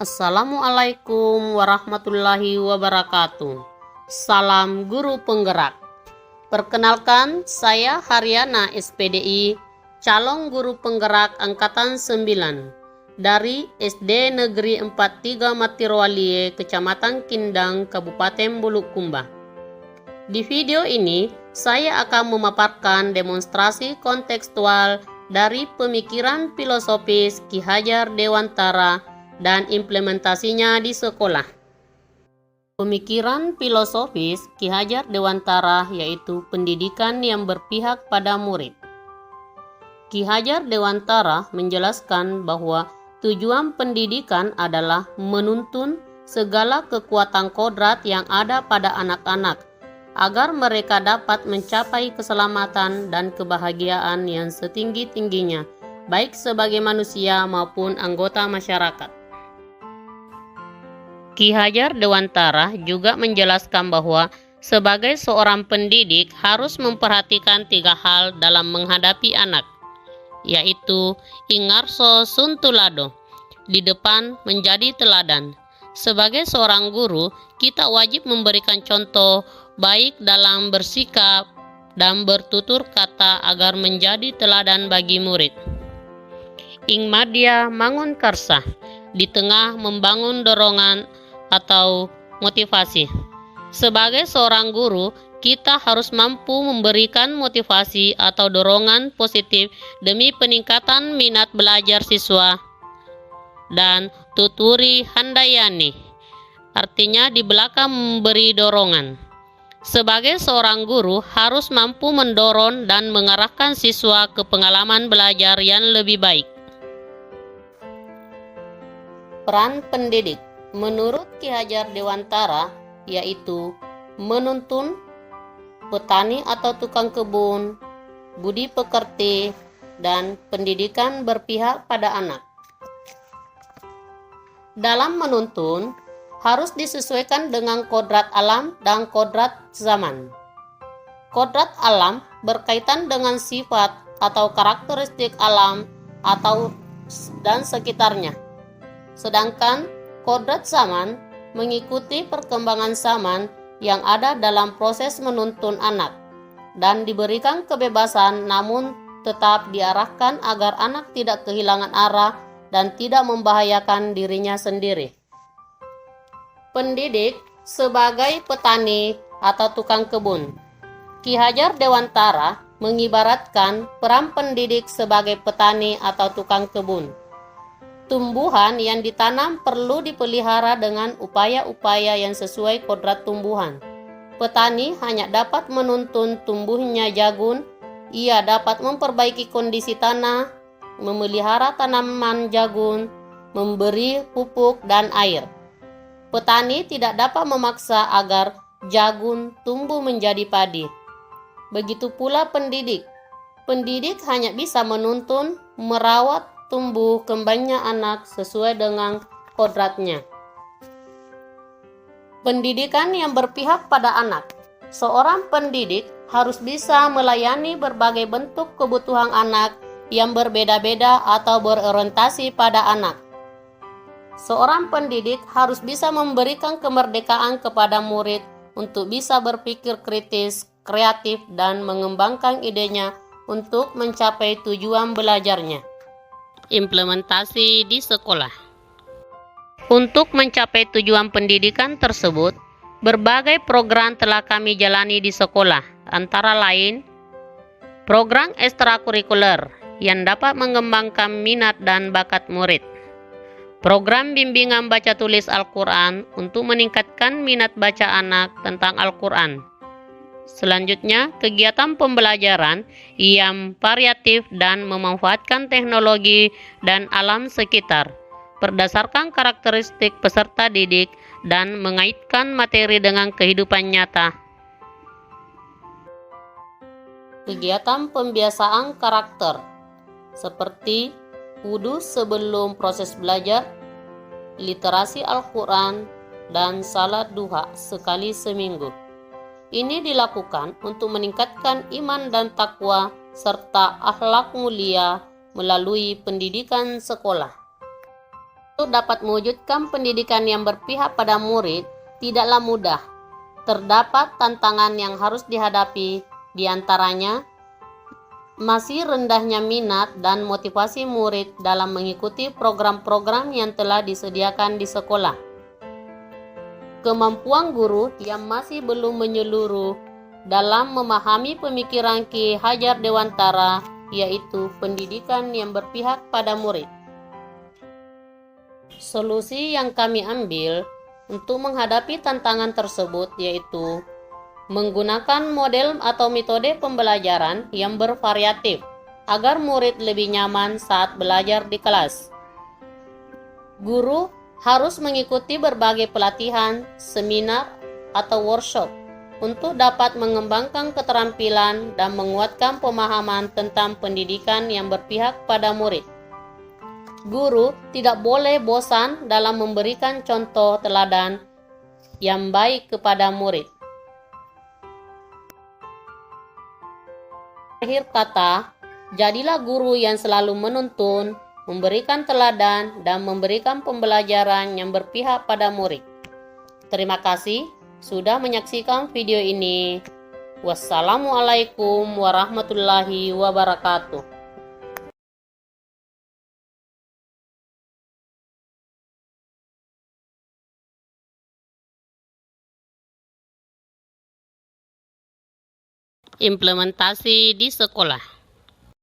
Assalamualaikum warahmatullahi wabarakatuh. Salam guru penggerak. Perkenalkan, saya Haryana SPDI, calon guru penggerak angkatan 9 dari SD Negeri 43 Matirwalie, Kecamatan Kindang, Kabupaten Bulukumba. Di video ini, saya akan memaparkan demonstrasi kontekstual dari pemikiran filosofis Ki Hajar Dewantara dan implementasinya di sekolah. Pemikiran filosofis Ki Hajar Dewantara yaitu pendidikan yang berpihak pada murid. Ki Hajar Dewantara menjelaskan bahwa tujuan pendidikan adalah menuntun segala kekuatan kodrat yang ada pada anak-anak agar mereka dapat mencapai keselamatan dan kebahagiaan yang setinggi-tingginya, baik sebagai manusia maupun anggota masyarakat. Ki Hajar Dewantara juga menjelaskan bahwa sebagai seorang pendidik harus memperhatikan 3 hal dalam menghadapi anak, yaitu ingarso suntulado, di depan menjadi teladan. Sebagai seorang guru, kita wajib memberikan contoh baik dalam bersikap dan bertutur kata agar menjadi teladan bagi murid. Ing madya mangun karsa, di tengah membangun dorongan atau motivasi. Sebagai seorang guru, kita harus mampu memberikan motivasi atau dorongan positif demi peningkatan minat belajar siswa. Dan tuturi handayani, artinya di belakang memberi dorongan. Sebagai seorang guru harus mampu mendorong dan mengarahkan siswa ke pengalaman belajar yang lebih baik. Peran pendidik menurut Ki Hajar Dewantara yaitu menuntun petani atau tukang kebun, budi pekerti, dan pendidikan berpihak pada anak. Dalam menuntun, harus disesuaikan dengan kodrat alam dan kodrat zaman. Kodrat alam berkaitan dengan sifat atau karakteristik alam dan sekitarnya. Sedangkan kodrat zaman mengikuti perkembangan zaman yang ada dalam proses menuntun anak dan diberikan kebebasan, namun tetap diarahkan agar anak tidak kehilangan arah dan tidak membahayakan dirinya sendiri. Pendidik sebagai petani atau tukang kebun. Ki Hajar Dewantara mengibaratkan peran pendidik sebagai petani atau tukang kebun. Tumbuhan yang ditanam perlu dipelihara dengan upaya-upaya yang sesuai kodrat tumbuhan. Petani hanya dapat menuntun tumbuhnya jagung, ia dapat memperbaiki kondisi tanah, memelihara tanaman jagung, memberi pupuk dan air. Petani tidak dapat memaksa agar jagung tumbuh menjadi padi. Begitu pula pendidik. Pendidik hanya bisa menuntun, merawat tumbuh kembangnya anak sesuai dengan kodratnya. Pendidikan yang berpihak pada anak. Seorang pendidik harus bisa melayani berbagai bentuk kebutuhan anak yang berbeda-beda atau berorientasi pada anak. Seorang pendidik harus bisa memberikan kemerdekaan kepada murid untuk bisa berpikir kritis, kreatif, dan mengembangkan idenya untuk mencapai tujuan belajarnya. Implementasi di sekolah. Untuk mencapai tujuan pendidikan tersebut, berbagai program telah kami jalani di sekolah, antara lain program ekstrakurikuler yang dapat mengembangkan minat dan bakat murid, program bimbingan baca tulis Al-Quran untuk meningkatkan minat baca anak tentang Al-Quran. Selanjutnya, kegiatan pembelajaran yang variatif dan memanfaatkan teknologi dan alam sekitar berdasarkan karakteristik peserta didik dan mengaitkan materi dengan kehidupan nyata. Kegiatan pembiasaan karakter seperti wudu sebelum proses belajar, literasi Al-Quran, dan salat duha sekali seminggu. Ini dilakukan untuk meningkatkan iman dan takwa serta akhlak mulia melalui pendidikan sekolah. Untuk dapat mewujudkan pendidikan yang berpihak pada murid tidaklah mudah. Terdapat tantangan yang harus dihadapi, di antaranya masih rendahnya minat dan motivasi murid dalam mengikuti program-program yang telah disediakan di sekolah. Kemampuan guru yang masih belum menyeluruh dalam memahami pemikiran Ki Hajar Dewantara, yaitu pendidikan yang berpihak pada murid. Solusi yang kami ambil untuk menghadapi tantangan tersebut yaitu menggunakan model atau metode pembelajaran yang bervariatif agar murid lebih nyaman saat belajar di kelas. Guru harus mengikuti berbagai pelatihan, seminar, atau workshop untuk dapat mengembangkan keterampilan dan menguatkan pemahaman tentang pendidikan yang berpihak pada murid. Guru tidak boleh bosan dalam memberikan contoh teladan yang baik kepada murid. Akhir kata, jadilah guru yang selalu menuntun, memberikan teladan, dan memberikan pembelajaran yang berpihak pada murid. Terima kasih sudah menyaksikan video ini. Wassalamualaikum warahmatullahi wabarakatuh. Implementasi di sekolah.